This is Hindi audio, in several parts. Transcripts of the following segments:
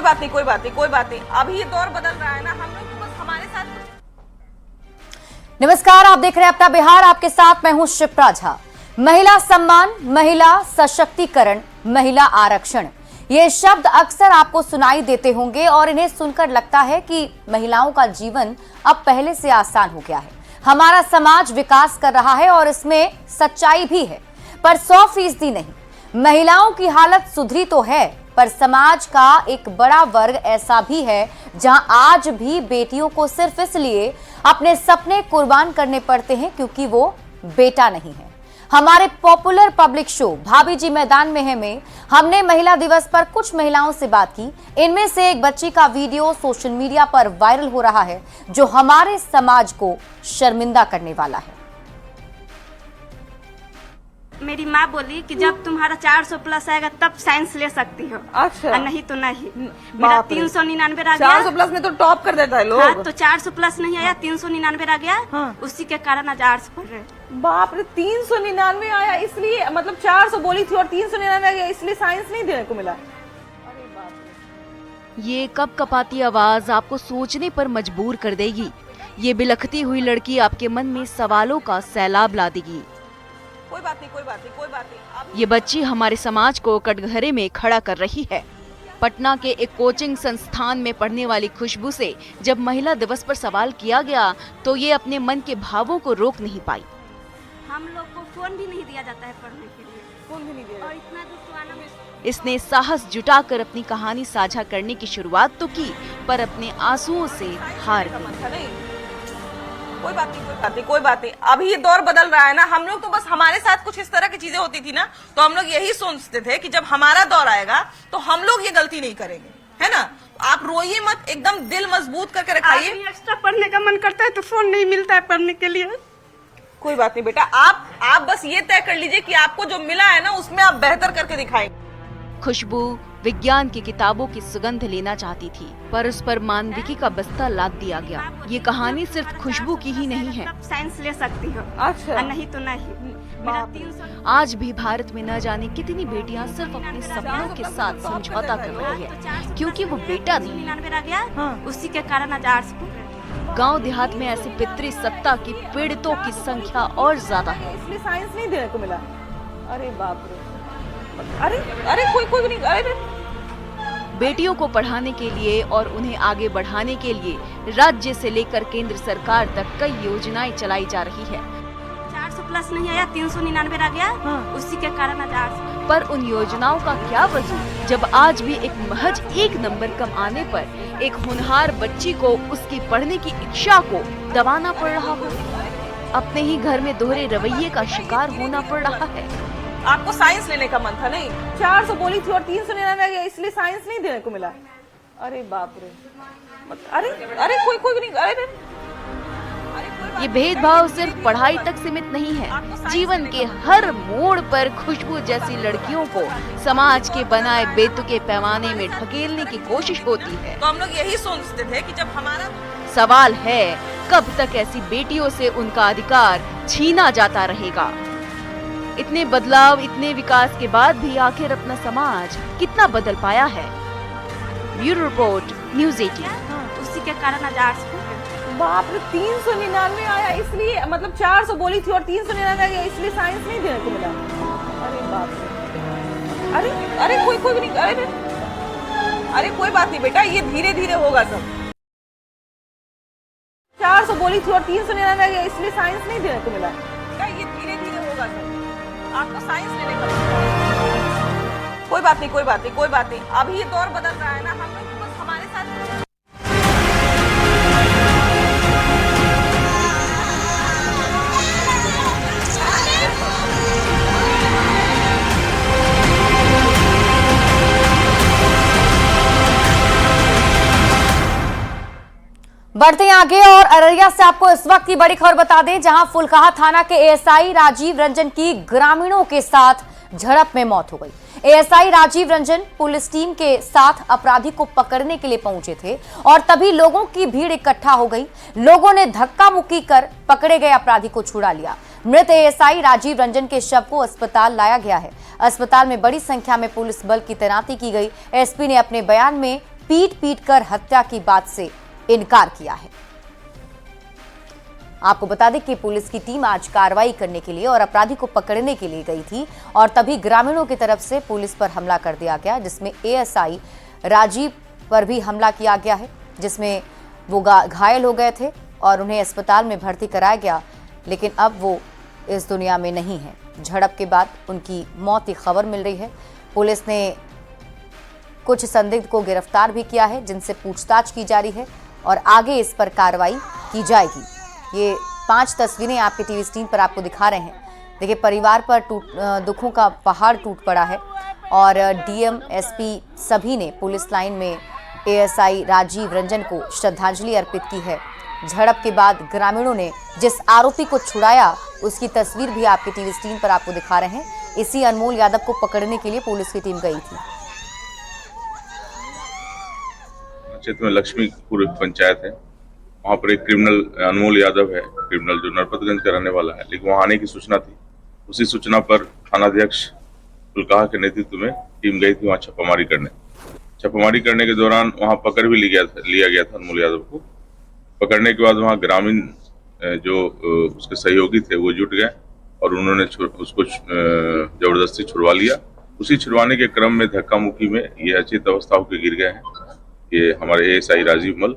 बात नहीं, कोई बात नहीं, कोई बात नहीं। अभी ये दौर बदल रहा है ना, हम लोग तो बस हमारे साथ। नमस्कार, आप देख रहे हैं अपना बिहार। आपके साथ मैं हूं शिप्रा झा। महिला सम्मान, महिला सशक्तिकरण, महिला आरक्षण, ये शब्द अक्सर आपको सुनाई देते होंगे और इन्हें सुनकर लगता है कि महिलाओं का जीवन अब पहले से आसान हो गया है। हमारा समाज विकास कर रहा है और इसमें सच्चाई भी है, पर 100% नहीं। महिलाओं की हालत सुधरी तो है, पर समाज का एक बड़ा वर्ग ऐसा भी है जहां आज भी बेटियों को सिर्फ इसलिए अपने सपने कुर्बान करने पड़ते हैं क्योंकि वो बेटा नहीं है। हमारे पॉपुलर पब्लिक शो भाभी जी मैदान में है में हमने महिला दिवस पर कुछ महिलाओं से बात की। इनमें से एक बच्ची का वीडियो सोशल मीडिया पर वायरल हो रहा है जो हमारे समाज को शर्मिंदा करने वाला है। मेरी माँ बोली कि जब तुम्हारा 400 प्लस आएगा तब साइंस ले सकती हो। अच्छा। और नहीं तो नहीं। मेरा 399 आ गया। 400 प्लस में तो टॉप कर देता है लोग। हाँ, तो 400 प्लस नहीं आया, 399 आ गया। हाँ। उसी के कारण आज आर्ट्स पढ़ रहे। बाप रे, 399 आया इसलिए, मतलब 400 बोली थी और 399 आ गया इसलिए साइंस नहीं देने को मिला। अरे बाप रे। ये कपकपाती आवाज आपको सोचने पर मजबूर कर देगी। ये बिलखती हुई लड़की आपके मन में सवालों का सैलाब ला देगी। कोई बात नहीं, कोई बात नहीं, कोई बात नहीं। ये बच्ची हमारे समाज को कटघरे में खड़ा कर रही है। पटना के एक कोचिंग संस्थान में पढ़ने वाली खुशबू से जब महिला दिवस पर सवाल किया गया तो ये अपने मन के भावों को रोक नहीं पाई। हम लोग को फोन भी नहीं दिया जाता है पढ़ने के लिए। फोन भी नहीं दिया। और इतना दुख तो आना में। इसने साहस जुटाकर अपनी कहानी साझा करने की शुरुआत तो की, पर अपने आंसुओं से हार गई। कोई बात नहीं, कोई बात नहीं, कोई बात नहीं। अभी ये दौर बदल रहा है ना, हम लोग तो बस हमारे साथ कुछ इस तरह की चीजें होती थी ना, तो हम लोग यही सोचते थे कि जब हमारा दौर आएगा तो हम लोग ये गलती नहीं करेंगे, है ना। आप रोइए मत, एकदम दिल मजबूत करके रखाइए। एक्स्ट्रा पढ़ने का मन करता है तो फोन नहीं मिलता है पढ़ने के लिए। कोई बात नहीं बेटा, आप बस ये तय कर लीजिए कि आपको जो मिला है ना उसमें आप बेहतर करके दिखाएंगे। खुशबू विज्ञान की किताबों की सुगंध लेना चाहती थी, पर उस पर मानविकी का बस्ता लाद दिया गया। ये कहानी सिर्फ खुशबू की ही नहीं है। साइंस ले सकती हो। अच्छा। और नहीं तो नहीं। मेरा 300। आज भी भारत में न जाने कितनी बेटियां सिर्फ अपने सपनों के साथ समझौता कर रही है क्योंकि वो बेटा नहीं। 399 आ गया। उसी के कारण आज आर्ट्स पढ़ रहे। गांव देहात में ऐसी पितृ सत्ता की पीड़ितों की संख्या और ज्यादा है। इसलिए साइंस नहीं देने को मिला। अरे बाप रे। अरे अरे कोई नहीं। अरे बेटियों को पढ़ाने के लिए और उन्हें आगे बढ़ाने के लिए राज्य से लेकर केंद्र सरकार तक कई योजनाएं चलाई जा रही है। 400 प्लस नहीं आया, 399 आ गया। उसी के कारण आज आर्ट्स। पर उन योजनाओं का क्या वजूद जब आज भी एक महज 1 नंबर कम आने पर एक होनहार बच्ची को उसकी पढ़ने की इच्छा को दबाना पड़ रहा हो। अपने ही घर में दोहरे रवैये का शिकार होना पड़ रहा है। आपको साइंस लेने का मन था नहीं, 400 बोली थी और 399 आ गया इसलिए साइंस नहीं देने को मिला। अरे बाप रे। अरे अरे कोई नहीं। अरे ये भेदभाव सिर्फ पढ़ाई तक सीमित नहीं है। जीवन के हर मोड़ पर खुशबू जैसी लड़कियों को समाज के बनाए बेतुके पैमाने में ढकेलने की कोशिश होती है। तो हम लोग यही सोचते थे कि जब हमारा सवाल है कब तक ऐसी बेटियों से उनका अधिकार छीना जाता रहेगा। इतने बदलाव, इतने विकास के बाद भी आखिर अपना समाज कितना बदल पाया है। Bureau report, news 18। उसी के कारण आज आर्ट्स पढ़ रहे। बाप रे, 399 आया इसलिए, मतलब 400 बोली थी और 399 आ गया इसलिए साइंस नहीं देने को मिला। अरे बाप रे। अरे अरे कोई नहीं। अरे कोई बात नहीं बेटा, ये धीरे धीरे होगा सब। 400 बोली थी और 399 आ गया इसलिए साइंस नहीं देने को मिला। ये धीरे धीरे होगा सब। आपको साइंस लेने का। कोई बात नहीं, कोई बात नहीं, कोई बात नहीं। अभी ये दौर बदल रहा है ना, हम लोग तो बस हमारे साथ। बढ़ते हैं आगे और अररिया से आपको इस वक्त की बड़ी खबर बता दें, जहां फुलकाहा थाना के एएसआई राजीव रंजन की ग्रामीणों के साथ झड़प में मौत हो गई। ASI Rajiv Ranjan police team के साथ अपराधी को पकड़ने के लिए पहुंचे थे और तभी लोगों की भीड़ इकट्ठा हो गई। लोगों ने धक्का मुक्की कर पकड़े गए अपराधी को छुड़ा लिया। मृत एएसआई राजीव रंजन के शव को अस्पताल लाया गया है। अस्पताल में बड़ी संख्या में पुलिस बल की तैनाती की गई। एसपी ने अपने बयान में पीट कर हत्या की बात से इनकार किया है। आपको बता दें कि पुलिस की टीम आज कार्रवाई करने के लिए और अपराधी को पकड़ने के लिए गई थी और तभी ग्रामीणों की तरफ से पुलिस पर हमला कर दिया गया, जिसमें एएसआई राजीव पर भी हमला किया गया है, जिसमें वो घायल हो गए थे और उन्हें अस्पताल में भर्ती कराया गया, लेकिन अब वो इस दुनिया में नहीं है। झड़प के बाद उनकी मौत की खबर मिल रही है। पुलिस ने कुछ संदिग्ध को गिरफ्तार भी किया है, जिनसे पूछताछ की जा रही है और आगे इस पर कार्रवाई की जाएगी। ये 5 तस्वीरें आपके टीवी स्क्रीन पर आपको दिखा रहे हैं। देखिए, परिवार पर दुखों का पहाड़ टूट पड़ा है और डीएम, एसपी सभी ने पुलिस लाइन में एएसआई राजीव रंजन को श्रद्धांजलि अर्पित की है। झड़प के बाद ग्रामीणों ने जिस आरोपी को छुड़ाया उसकी तस्वीर भी आपके टीवी स्क्रीन पर आपको दिखा रहे हैं। इसी अनमोल यादव को पकड़ने के लिए पुलिस की टीम गई थी। क्षेत्र में लक्ष्मीपुर पंचायत है, वहाँ पर एक क्रिमिनल अनमोल यादव है, क्रिमिनल जो नरपतगंज का रहने वाला है, लेकिन वहाँ आने की सूचना थी। उसी सूचना पर थानाध्यक्ष फुलकाहा के नेतृत्व में टीम गई थी वहाँ छापामारी करने। छापामारी करने के दौरान वहाँ पकड़ भी लिया गया था अनमोल यादव को। पकड़ने के बाद वहाँ ग्रामीण जो उसके सहयोगी थे वो जुट गए और उन्होंने उसको जबरदस्ती छुड़वा लिया। उसी छुड़वाने के क्रम में धक्का मुक्की में ये अचेत अवस्था होकर गिर गए हैं। ये हमारे एएसआई राजीव मल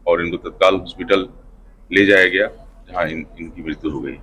और इनको तत्काल हॉस्पिटल ले जाया गया, जहां इनकी मृत्यु हो गई।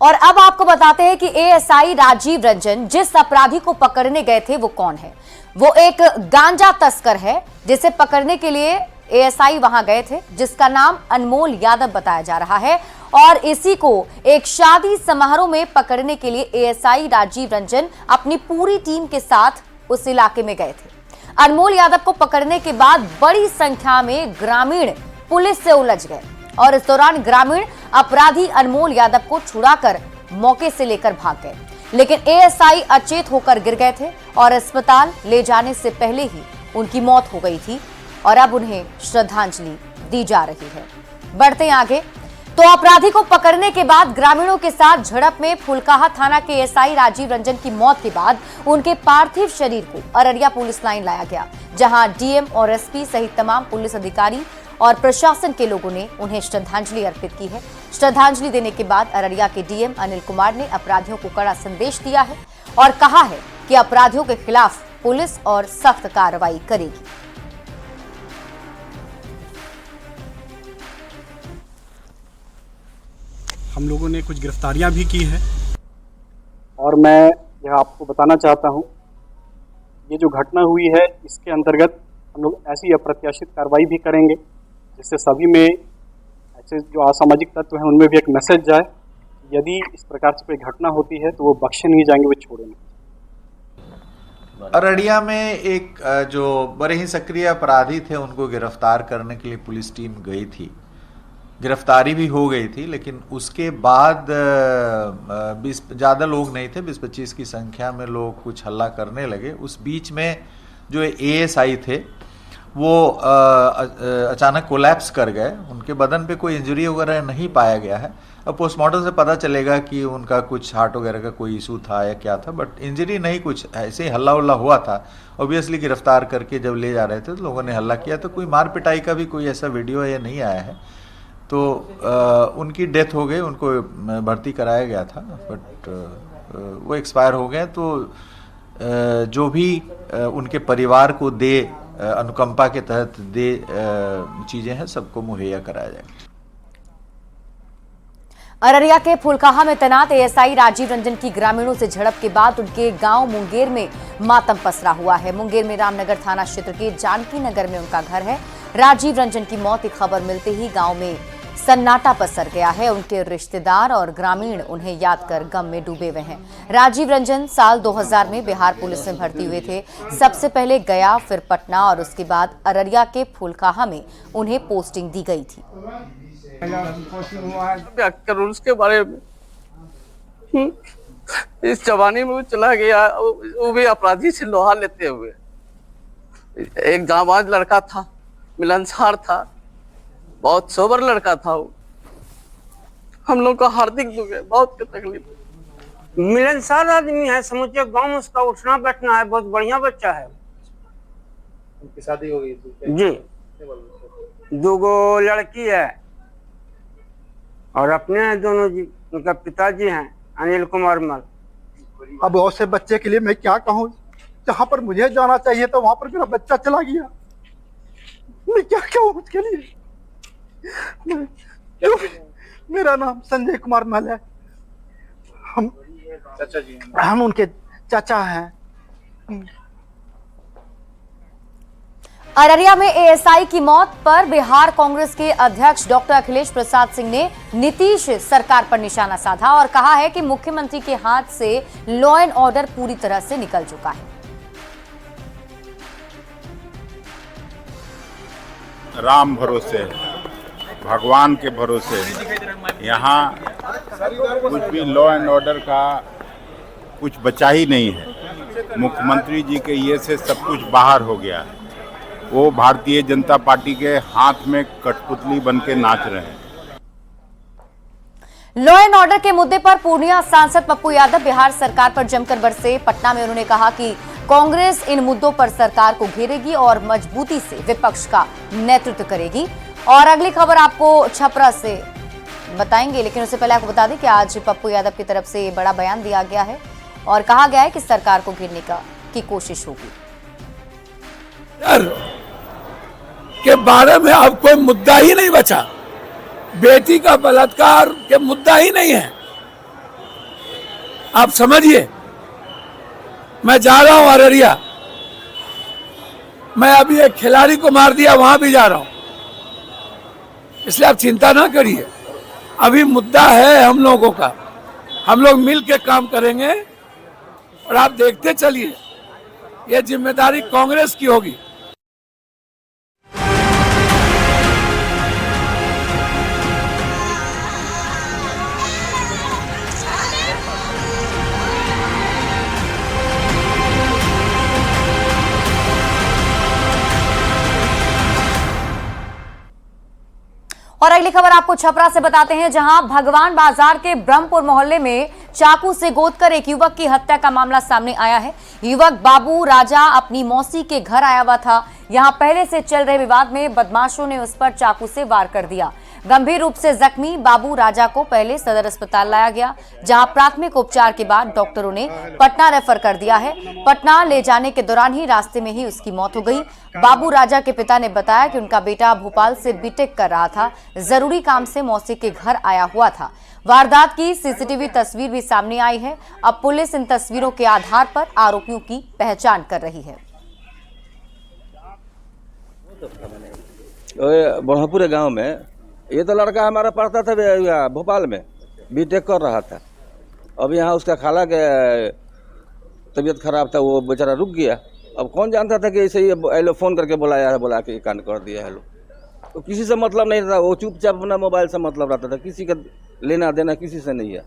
और अब आपको बताते हैं कि एएसआई राजीव रंजन जिस अपराधी को पकड़ने गए थे वो कौन है। वो एक गांजा तस्कर है जिसे पकड़ने के लिए एएसआई वहां गए थे, जिसका नाम अनमोल यादव बताया जा रहा है। और इसी को एक शादी समारोह में पकड़ने के लिए एएसआई राजीव रंजन अपनी पूरी टीम के साथ उस इलाके में गए थे। अनमोल यादव को पकड़ने के बाद बड़ी संख्या में ग्रामीण पुलिस से उलझ गए और इस दौरान ग्रामीण अपराधी अनमोल यादव को छुड़ाकर मौके से लेकर भाग गए, लेकिन एएसआई अचेत होकर गिर गए थे और अस्पताल ले जाने से पहले ही उनकी मौत हो गई थी और अब उन्हें श्रद्धांजलि दी जा रही है। बढ़ते हैं आगे, तो अपराधी को पकड़ने के बाद ग्रामीणों के साथ झड़प में फुलकाहा थाना के एएसआई राजीव रंजन की मौत के बाद उनके पार्थिव शरीर को अररिया पुलिस लाइन लाया गया, जहां डीएम और एसपी सहित तमाम पुलिस अधिकारी और प्रशासन के लोगों ने उन्हें श्रद्धांजलि अर्पित की है। श्रद्धांजलि देने के बाद अररिया के डीएम अनिल कुमार ने अपराधियों को कड़ा संदेश दिया है और कहा है कि अपराधियों के खिलाफ पुलिस और सख्त कार्रवाई करेगी। हम लोगों ने कुछ गिरफ्तारियां भी की है और मैं यह आपको बताना चाहता हूं, ये जो घटना हुई है इसके अंतर्गत हम लोग ऐसी अप्रत्याशित कार्रवाई भी करेंगे जिससे सभी में ऐसे जो असामाजिक तत्व हैं उनमें भी एक मैसेज जाए। यदि इस प्रकार से कोई घटना होती है तो वो बख्शे नहीं जाएंगे, वो छोड़ेंगे। अररिया में एक जो बड़े ही सक्रिय अपराधी थे उनको गिरफ्तार करने के लिए पुलिस टीम गई थी। गिरफ्तारी भी हो गई थी, लेकिन उसके बाद ज़्यादा लोग नहीं थे, 20-25 की संख्या में लोग कुछ हल्ला करने लगे। उस बीच में जो एएसआई थे वो अचानक कोलैप्स कर गए। उनके बदन पे कोई इंजरी वगैरह नहीं पाया गया है। अब पोस्टमार्टम से पता चलेगा कि उनका कुछ हार्ट वगैरह का कोई इशू था या क्या था, बट इंजरी नहीं, कुछ ऐसे ही हल्ला उल्ला हुआ था। ऑब्वियसली गिरफ्तार करके जब ले जा रहे थे तो लोगों ने हल्ला किया, तो कोई मार पिटाई का भी कोई ऐसा वीडियो या नहीं आया है। तो उनकी डेथ हो गई, उनको भर्ती कराया गया था, बट वो एक्सपायर हो गए। तो जो भी उनके परिवार को दे, अनुकंपा के तहत दे चीजें हैं, सबको मुहैया कराया जाएगा। अररिया के फुलकाहा में तैनात एएसआई राजीव रंजन की ग्रामीणों से झड़प के बाद उनके गांव मुंगेर में मातम पसरा हुआ है। मुंगेर में रामनगर थाना क्षेत्र के जानकी नगर में उनका घर है। राजीव रंजन की मौत की खबर मिलते ही गांव में सन्नाटा पसर गया है। उनके रिश्तेदार और ग्रामीण उन्हें याद कर गम में डूबे हुए हैं। राजीव रंजन साल 2000 में बिहार पुलिस में भर्ती हुए थे। सबसे पहले गया, फिर पटना और उसके बाद अररिया के फुलकाहा में उन्हें पोस्टिंग दी गई थी। उसके बारे में इस जवानी में वो चला गया, वो भी अपराधी से लोहा लेते हुए। एक जाबाज लड़का था, मिलनसार था, बहुत सोबर लड़का था वो। हम लोग का हार्दिक दुख है, बहुत तकलीफ। मिलनसार आदमी है, समूचे गांव में उसका उठना बैठना है, बहुत बढ़िया बच्चा है। उनकी शादी हो गई थी जी, 2 लड़की है और अपने हैं दोनों जी। उनका पिताजी हैं अनिल कुमार मल। अब ऐसे बच्चे के लिए मैं क्या कहूँ, जहाँ पर मुझे जाना चाहिए था वहां पर मेरा बच्चा चला गया, मैं क्या कहूँ उसके लिए। मेरा नाम संजय कुमार मल है, हम उनके चाचा हैं। अररिया में एएसआई की मौत पर बिहार कांग्रेस के अध्यक्ष डॉक्टर अखिलेश प्रसाद सिंह ने नीतीश सरकार पर निशाना साधा और कहा है कि मुख्यमंत्री के हाथ से लॉ एंड ऑर्डर पूरी तरह से निकल चुका है। राम भरोसे है, भगवान के भरोसे है। यहाँ कुछ भी लॉ एंड ऑर्डर का कुछ बचा ही नहीं है। मुख्यमंत्री जी के ये से सब कुछ बाहर हो गया है। वो भारतीय जनता पार्टी के हाथ में कठपुतली बन के नाच रहे हैं। लॉ एंड ऑर्डर के मुद्दे पर पूर्णिया सांसद पप्पू यादव बिहार सरकार पर जमकर बरसे। पटना में उन्होंने कहा कि कांग्रेस इन मुद्दों पर सरकार को घेरेगी और मजबूती से विपक्ष का नेतृत्व करेगी। और अगली खबर आपको छपरा से बताएंगे, लेकिन उससे पहले आपको बता दें कि आज पप्पू यादव की तरफ से बड़ा बयान दिया गया है और कहा गया है कि सरकार को घेरने की कोशिश होगी। के बारे में अब कोई मुद्दा ही नहीं बचा। बेटी का बलात्कार के मुद्दा ही नहीं है। आप समझिए, मैं जा रहा हूं अररिया, मैं अभी एक खिलाड़ी को मार दिया, वहां भी जा रहा हूं, इसलिए आप चिंता ना करिए। अभी मुद्दा है हम लोगों का, हम लोग मिल के काम करेंगे और आप देखते चलिए, ये जिम्मेदारी कांग्रेस की होगी। और अगली खबर आपको छपरा से बताते हैं, जहां भगवान बाजार के ब्रह्मपुर मोहल्ले में चाकू से गोदकर एक युवक की हत्या का मामला सामने आया है। युवक बाबू राजा अपनी मौसी के घर आया हुआ था। यहां पहले से चल रहे विवाद में बदमाशों ने उस पर चाकू से वार कर दिया। गंभीर रूप से जख्मी बाबू राजा को पहले सदर अस्पताल लाया गया, जहां प्राथमिक उपचार के बाद डॉक्टरों ने पटना रेफर कर दिया है। पटना ले जाने के दौरान ही रास्ते में ही उसकी मौत हो गई। बाबू राजा के पिता ने बताया कि उनका बेटा भोपाल से बीटेक कर रहा था, जरूरी काम से मौसी के घर आया हुआ था। वारदात की सीसीटीवी तस्वीर भी सामने आई है। अब पुलिस इन तस्वीरों के आधार पर आरोपियों की पहचान कर रही है। ब्रह्मपुर गांव में ये तो लड़का हमारा पढ़ता था भोपाल में, बीटेक कर रहा था। अब यहाँ उसका खाला के तबीयत खराब था, वो बेचारा रुक गया। अब कौन जानता था कि ऐसे ही फोन करके बुलाया है, बुला के कांड कर दिया है। लोग तो किसी से मतलब नहीं था, वो चुपचाप अपना मोबाइल से मतलब रहता था, किसी का लेना देना किसी से नहीं है।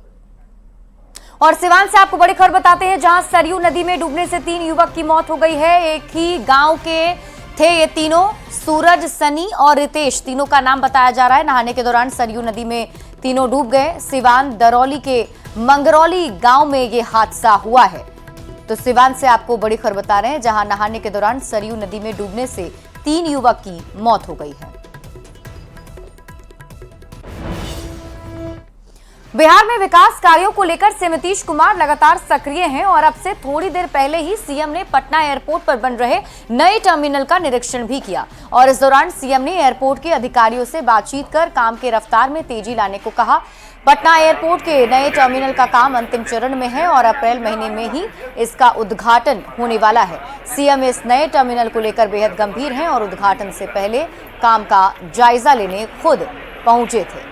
और सिवान से आपको बड़ी खबर बताते हैं, जहां सरयू नदी में डूबने से 3 युवक की मौत हो गई है। एक ही गांव के थे ये तीनों, सूरज, सनी और रितेश, तीनों का नाम बताया जा रहा है। नहाने के दौरान सरयू नदी में तीनों डूब गए। सिवान दरौली के मंगरौली गांव में ये हादसा हुआ है। तो सिवान से आपको बड़ी खबर बता रहे हैं, जहां नहाने के दौरान सरयू नदी में डूबने से 3 युवक की मौत हो गई है। बिहार में विकास कार्यों को लेकर सीएम नीतीश कुमार लगातार सक्रिय हैं और अब से थोड़ी देर पहले ही सीएम ने पटना एयरपोर्ट पर बन रहे नए टर्मिनल का निरीक्षण भी किया और इस दौरान सीएम ने एयरपोर्ट के अधिकारियों से बातचीत कर काम के रफ्तार में तेजी लाने को कहा। पटना एयरपोर्ट के नए टर्मिनल का काम अंतिम चरण में है और अप्रैल महीने में ही इसका उद्घाटन होने वाला है। सीएम इस नए टर्मिनल को लेकर बेहद गंभीर हैं और उद्घाटन से पहले काम का जायजा लेने खुद पहुंचे थे।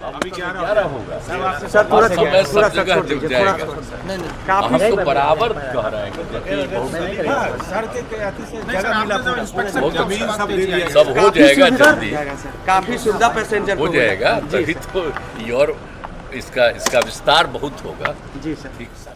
अभी क्या होगा सर, थोड़ा सब जगह जब जाएगा। हम तो बराबर कह रहे हैं कि सब हो जाएगा जल्दी, काफी सुविधा पैसेंजर हो जाएगा, तभी तो और इसका विस्तार बहुत होगा। जी सर। ठीक सर।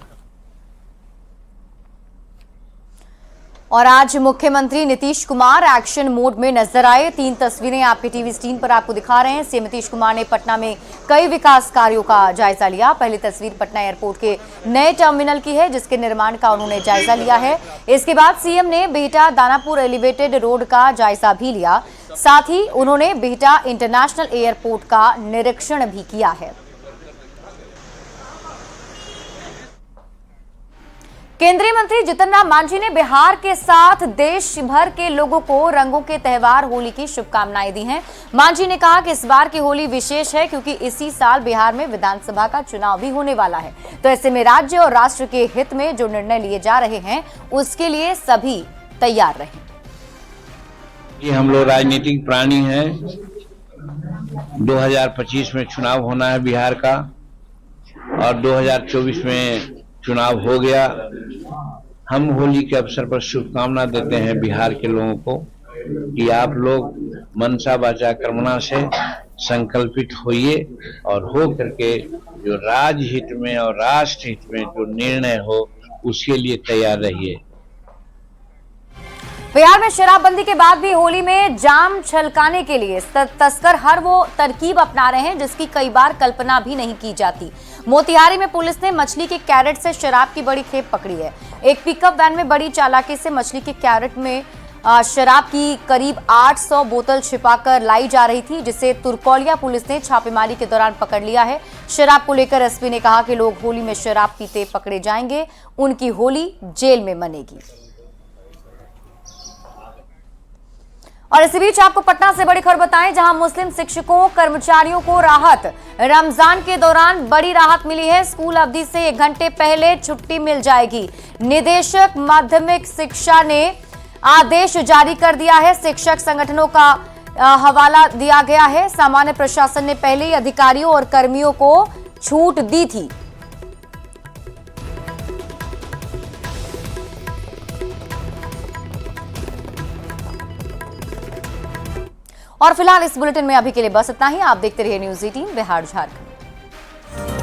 और आज मुख्यमंत्री नीतीश कुमार एक्शन मोड में नजर आए। 3 तस्वीरें आपके टीवी स्क्रीन पर आपको दिखा रहे हैं। सीएम नीतीश कुमार ने पटना में कई विकास कार्यों का जायजा लिया। पहली तस्वीर पटना एयरपोर्ट के नए टर्मिनल की है, जिसके निर्माण का उन्होंने जायजा लिया है। इसके बाद सीएम ने बिहटा दानापुर एलिवेटेड रोड का जायजा भी लिया। साथ ही उन्होंने बिहटा इंटरनेशनल एयरपोर्ट का निरीक्षण भी किया है। केंद्रीय मंत्री जीतन राम मांझी ने बिहार के साथ देश भर के लोगों को रंगों के त्यौहार होली की शुभकामनाएं दी हैं। मांझी ने कहा कि इस बार की होली विशेष है क्योंकि इसी साल बिहार में विधानसभा का चुनाव भी होने वाला है। तो ऐसे में राज्य और राष्ट्र के हित में जो निर्णय लिए जा रहे हैं उसके लिए सभी तैयार रहें। ये हम लोग राजनीतिक प्राणी हैं। 2025 में चुनाव होना है बिहार का और 2024 में चुनाव हो गया। हम होली के अवसर पर शुभकामना देते हैं बिहार के लोगों को कि आप लोग मनसा वाचा कर्मणा से संकल्पित होइए और हो करके जो राज्य हित में और राष्ट्र हित में जो निर्णय हो उसके लिए तैयार रहिए। बिहार में शराबबंदी के बाद भी होली में जाम छलकाने के लिए तस्कर हर वो तरकीब अपना रहे हैं जिसकी कई बार कल्पना भी नहीं की जाती। मोतिहारी में पुलिस ने मछली के कैरेट से शराब की बड़ी खेप पकड़ी है। एक पिकअप वैन में बड़ी चालाकी से मछली के कैरेट में शराब की करीब 800 बोतल छिपाकर लाई जा रही थी, जिसे तुरकौलिया पुलिस ने छापेमारी के दौरान पकड़ लिया है। शराब को लेकर एसपी ने कहा कि लोग होली में शराब पीते पकड़े जाएंगे, उनकी होली जेल में मनेगी। और इसी बीच आपको पटना से बड़ी खबर बताएं, जहां मुस्लिम शिक्षकों कर्मचारियों को राहत। रमजान के दौरान बड़ी राहत मिली है। स्कूल अवधि से 1 घंटे पहले छुट्टी मिल जाएगी। निदेशक माध्यमिक शिक्षा ने आदेश जारी कर दिया है। शिक्षक संगठनों का हवाला दिया गया है। सामान्य प्रशासन ने पहले ही अधिकारियों और कर्मियों को छूट दी थी। और फिलहाल इस बुलेटिन में अभी के लिए बस इतना ही। आप देखते रहिए न्यूज़ 18 बिहार झारखंड।